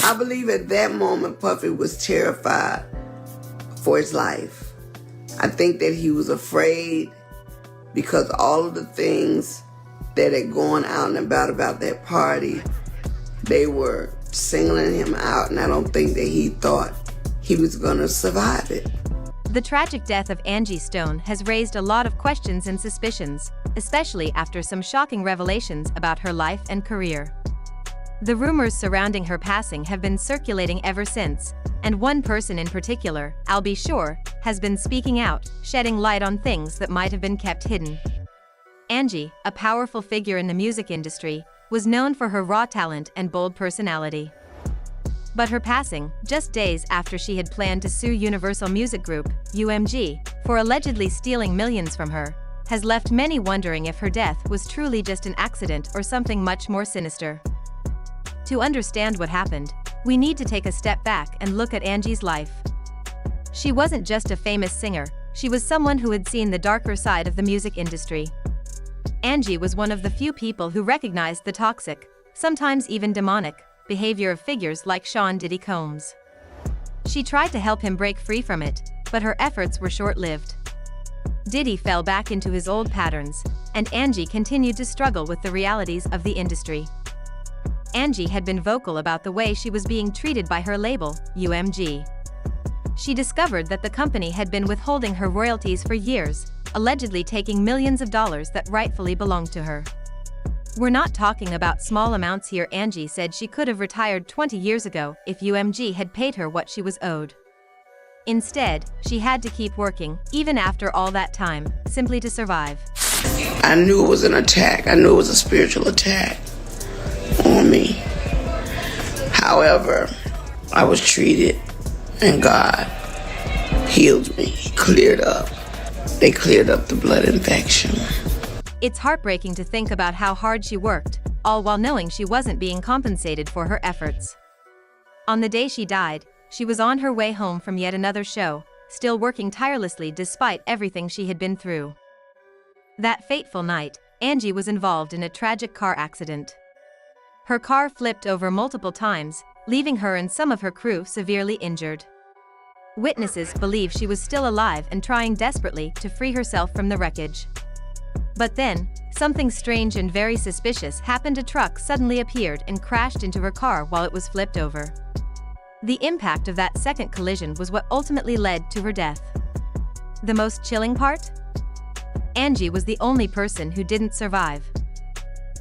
I believe at that moment Puffy was terrified for his life. I think that he was afraid because all of the things that had gone out and about that party, they were singling him out, and I don't think that he thought he was going to survive it. The tragic death of Angie Stone has raised a lot of questions and suspicions, especially after some shocking revelations about her life and career. The rumors surrounding her passing have been circulating ever since, and one person in particular, I'll be sure, has been speaking out, shedding light on things that might have been kept hidden. Angie, a powerful figure in the music industry, was known for her raw talent and bold personality. But her passing, just days after she had planned to sue Universal Music Group, UMG, for allegedly stealing millions from her, has left many wondering if her death was truly just an accident or something much more sinister. To understand what happened, we need to take a step back and look at Angie's life. She wasn't just a famous singer, she was someone who had seen the darker side of the music industry. Angie was one of the few people who recognized the toxic, sometimes even demonic, behavior of figures like Sean Diddy Combs. She tried to help him break free from it, but her efforts were short-lived. Diddy fell back into his old patterns, and Angie continued to struggle with the realities of the industry. Angie had been vocal about the way she was being treated by her label, UMG. She discovered that the company had been withholding her royalties for years, allegedly taking millions of dollars that rightfully belonged to her. "We're not talking about small amounts here," Angie said. She could have retired 20 years ago if UMG had paid her what she was owed. Instead, she had to keep working, even after all that time, simply to survive. I knew it was an attack. I knew it was a spiritual attack on me. However, I was treated, and God healed me. He cleared up. They cleared up the blood infection. It's heartbreaking to think about how hard she worked, all while knowing she wasn't being compensated for her efforts. On the day she died, she was on her way home from yet another show, still working tirelessly despite everything she had been through. That fateful night, Angie was involved in a tragic car accident. Her car flipped over multiple times, leaving her and some of her crew severely injured. Witnesses believe she was still alive and trying desperately to free herself from the wreckage. But then, something strange and very suspicious happened. A truck suddenly appeared and crashed into her car while it was flipped over. The impact of that second collision was what ultimately led to her death. The most chilling part? Angie was the only person who didn't survive.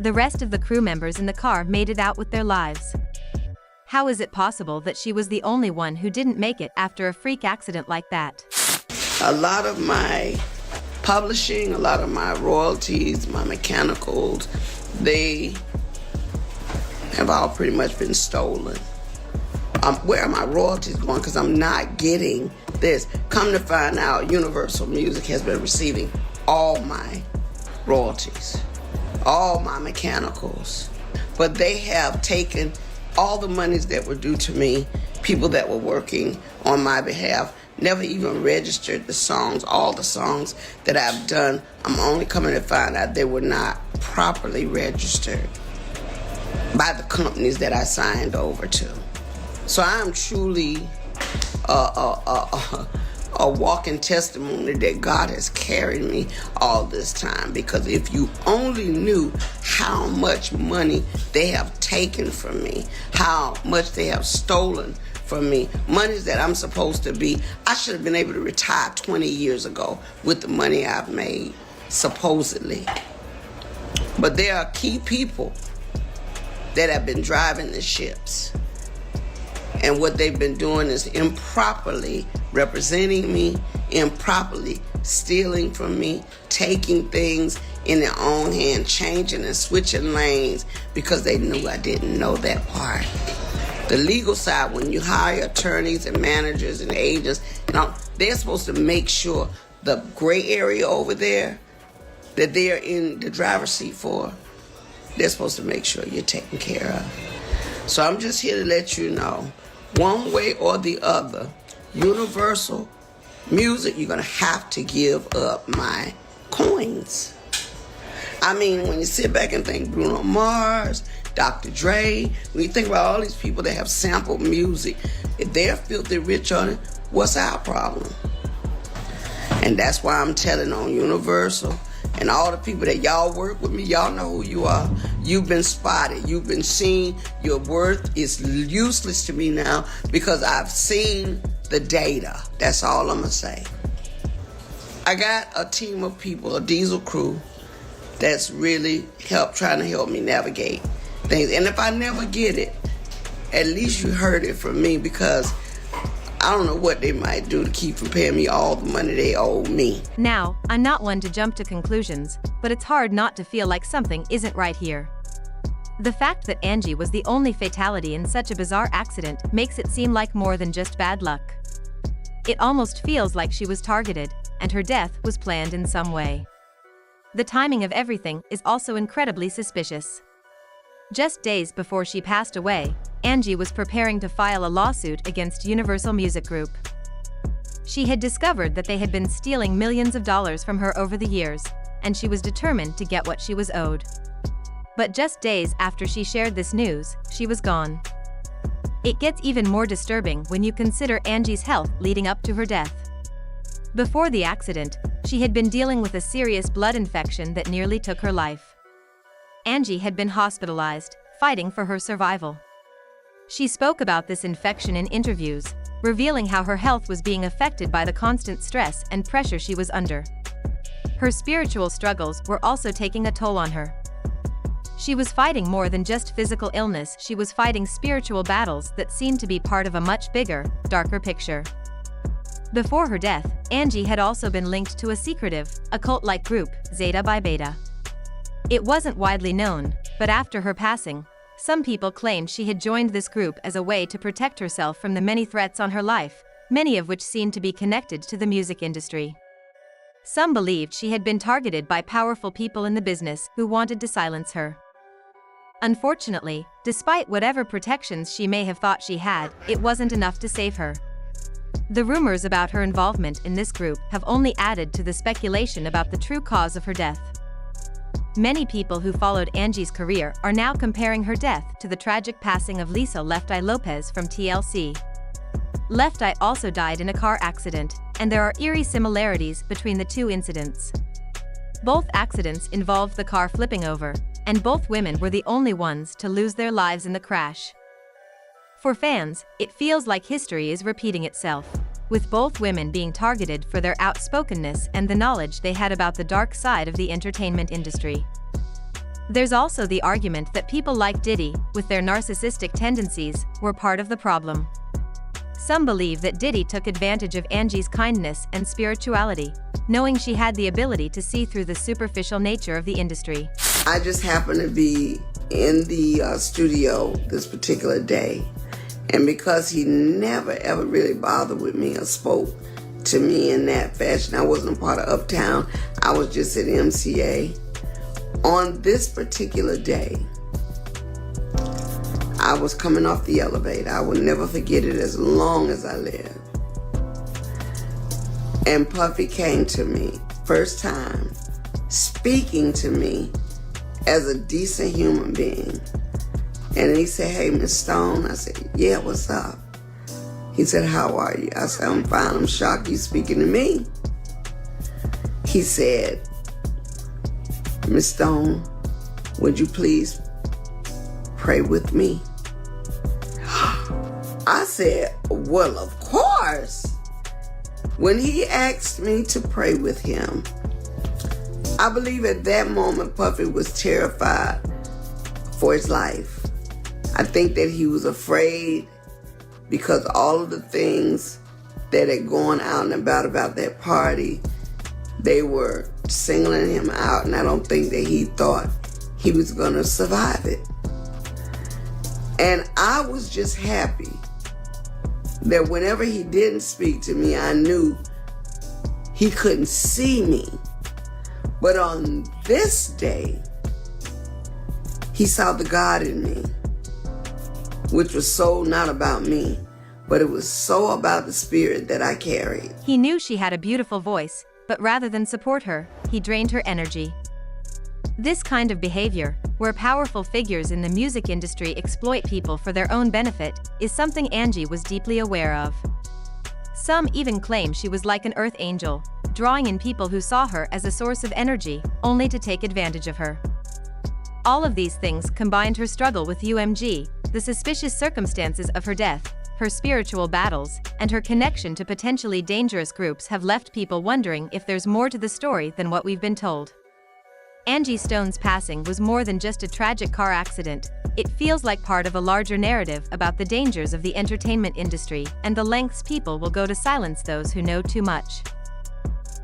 The rest of the crew members in the car made it out with their lives. How is it possible that she was the only one who didn't make it after a freak accident like that? A lot of my publishing, a lot of my royalties, my mechanicals, they have all pretty much been stolen. Where are my royalties going? Because I'm not getting this. Come to find out, Universal Music has been receiving all my royalties, all my mechanicals. But they have taken all the monies that were due to me, people that were working on my behalf, never even registered the songs, all the songs that I've done. I'm only coming to find out they were not properly registered by the companies that I signed over to. So I am truly a walking testimony that God has carried me all this time. Because if you only knew how much money they have taken from me, how much they have stolen from me, monies that I'm supposed to be, I should have been able to retire 20 years ago with the money I've made, supposedly. But there are key people that have been driving the ships. And what they've been doing is improperly representing me, improperly stealing from me, taking things in their own hand, changing and switching lanes because they knew I didn't know that part. The legal side, when you hire attorneys and managers and agents, they're supposed to make sure the gray area over there that they're in the driver's seat for, they're supposed to make sure you're taken care of. So I'm just here to let you know, one way or the other, Universal Music, you're going to have to give up my coins. I mean, when you sit back and think Bruno Mars, Dr. Dre. When you think about all these people that have sampled music, if they're filthy rich on it, what's our problem? And that's why I'm telling on Universal and all the people that y'all work with me, y'all know who you are. You've been spotted. You've been seen. Your worth is useless to me now because I've seen the data. That's all I'm going to say. I got a team of people, a diesel crew, that's really trying to help me navigate things. And if I never get it, at least you heard it from me, because I don't know what they might do to keep from paying me all the money they owe me. Now, I'm not one to jump to conclusions, but it's hard not to feel like something isn't right here. The fact that Angie was the only fatality in such a bizarre accident makes it seem like more than just bad luck. It almost feels like she was targeted, and her death was planned in some way. The timing of everything is also incredibly suspicious. Just days before she passed away, Angie was preparing to file a lawsuit against Universal Music Group. She had discovered that they had been stealing millions of dollars from her over the years, and she was determined to get what she was owed. But just days after she shared this news, she was gone. It gets even more disturbing when you consider Angie's health leading up to her death. Before the accident, she had been dealing with a serious blood infection that nearly took her life. Angie had been hospitalized, fighting for her survival. She spoke about this infection in interviews, revealing how her health was being affected by the constant stress and pressure she was under. Her spiritual struggles were also taking a toll on her. She was fighting more than just physical illness. She was fighting spiritual battles that seemed to be part of a much bigger, darker picture. Before her death, Angie had also been linked to a secretive, occult-like group, Zeta by Beta. It wasn't widely known, but after her passing, some people claimed she had joined this group as a way to protect herself from the many threats on her life, many of which seemed to be connected to the music industry. Some believed she had been targeted by powerful people in the business who wanted to silence her. Unfortunately, despite whatever protections she may have thought she had, it wasn't enough to save her. The rumors about her involvement in this group have only added to the speculation about the true cause of her death. Many people who followed Angie's career are now comparing her death to the tragic passing of Lisa "Left Eye" Lopez from TLC. Left Eye also died in a car accident, and there are eerie similarities between the two incidents. Both accidents involved the car flipping over, and both women were the only ones to lose their lives in the crash. For fans, it feels like history is repeating itself, with both women being targeted for their outspokenness and the knowledge they had about the dark side of the entertainment industry. There's also the argument that people like Diddy, with their narcissistic tendencies, were part of the problem. Some believe that Diddy took advantage of Angie's kindness and spirituality, knowing she had the ability to see through the superficial nature of the industry. I just happened to be in the studio this particular day, and because he never ever really bothered with me or spoke to me in that fashion, I wasn't a part of Uptown, I was just at MCA. On this particular day, I was coming off the elevator. I will never forget it as long as I live. And Puffy came to me, first time, speaking to me as a decent human being. And he said, "Hey, Miss Stone." I said, "Yeah, what's up?" He said, "How are you?" I said, "I'm fine. I'm shocked you speaking to me." He said, "Miss Stone, would you please pray with me?" I said, "Well, of course." When he asked me to pray with him, I believe at that moment Puffy was terrified for his life. I think that he was afraid because all of the things that had gone out and about that party, they were singling him out, and I don't think that he thought he was going to survive it. And I was just happy that whenever he didn't speak to me, I knew he couldn't see me. But on this day, he saw the God in me, which was so not about me, but it was so about the spirit that I carried. He knew she had a beautiful voice, but rather than support her, he drained her energy. This kind of behavior, where powerful figures in the music industry exploit people for their own benefit, is something Angie was deeply aware of. Some even claim she was like an earth angel, drawing in people who saw her as a source of energy, only to take advantage of her. All of these things combined her struggle with UMG, the suspicious circumstances of her death, her spiritual battles, and her connection to potentially dangerous groups have left people wondering if there's more to the story than what we've been told. Angie Stone's passing was more than just a tragic car accident. It feels like part of a larger narrative about the dangers of the entertainment industry and the lengths people will go to silence those who know too much.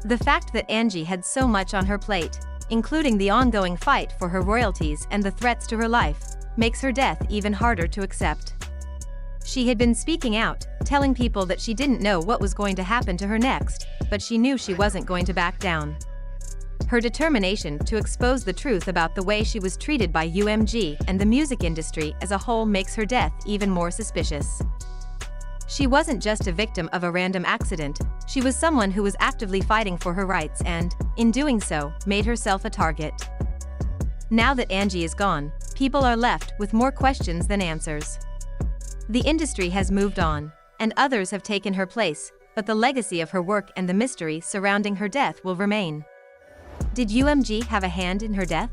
The fact that Angie had so much on her plate, including the ongoing fight for her royalties and the threats to her life, makes her death even harder to accept. She had been speaking out, telling people that she didn't know what was going to happen to her next, but she knew she wasn't going to back down. Her determination to expose the truth about the way she was treated by UMG and the music industry as a whole makes her death even more suspicious. She wasn't just a victim of a random accident, she was someone who was actively fighting for her rights and, in doing so, made herself a target. Now that Angie is gone, people are left with more questions than answers. The industry has moved on, and others have taken her place, but the legacy of her work and the mystery surrounding her death will remain. Did UMG have a hand in her death?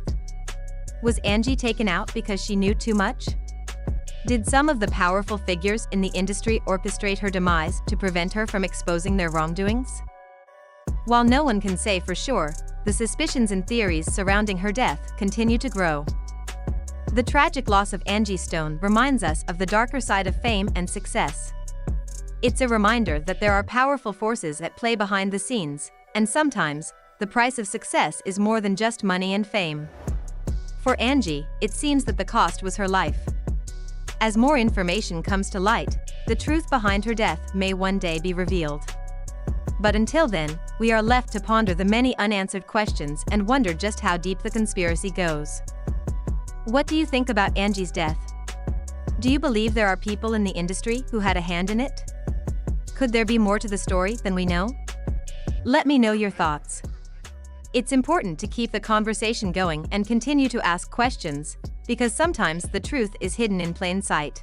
Was Angie taken out because she knew too much? Did some of the powerful figures in the industry orchestrate her demise to prevent her from exposing their wrongdoings? While no one can say for sure, the suspicions and theories surrounding her death continue to grow. The tragic loss of Angie Stone reminds us of the darker side of fame and success. It's a reminder that there are powerful forces at play behind the scenes, and sometimes, the price of success is more than just money and fame. For Angie, it seems that the cost was her life. As more information comes to light, the truth behind her death may one day be revealed. But until then, we are left to ponder the many unanswered questions and wonder just how deep the conspiracy goes. What do you think about Angie's death? Do you believe there are people in the industry who had a hand in it? Could there be more to the story than we know? Let me know your thoughts. It's important to keep the conversation going and continue to ask questions, because sometimes the truth is hidden in plain sight.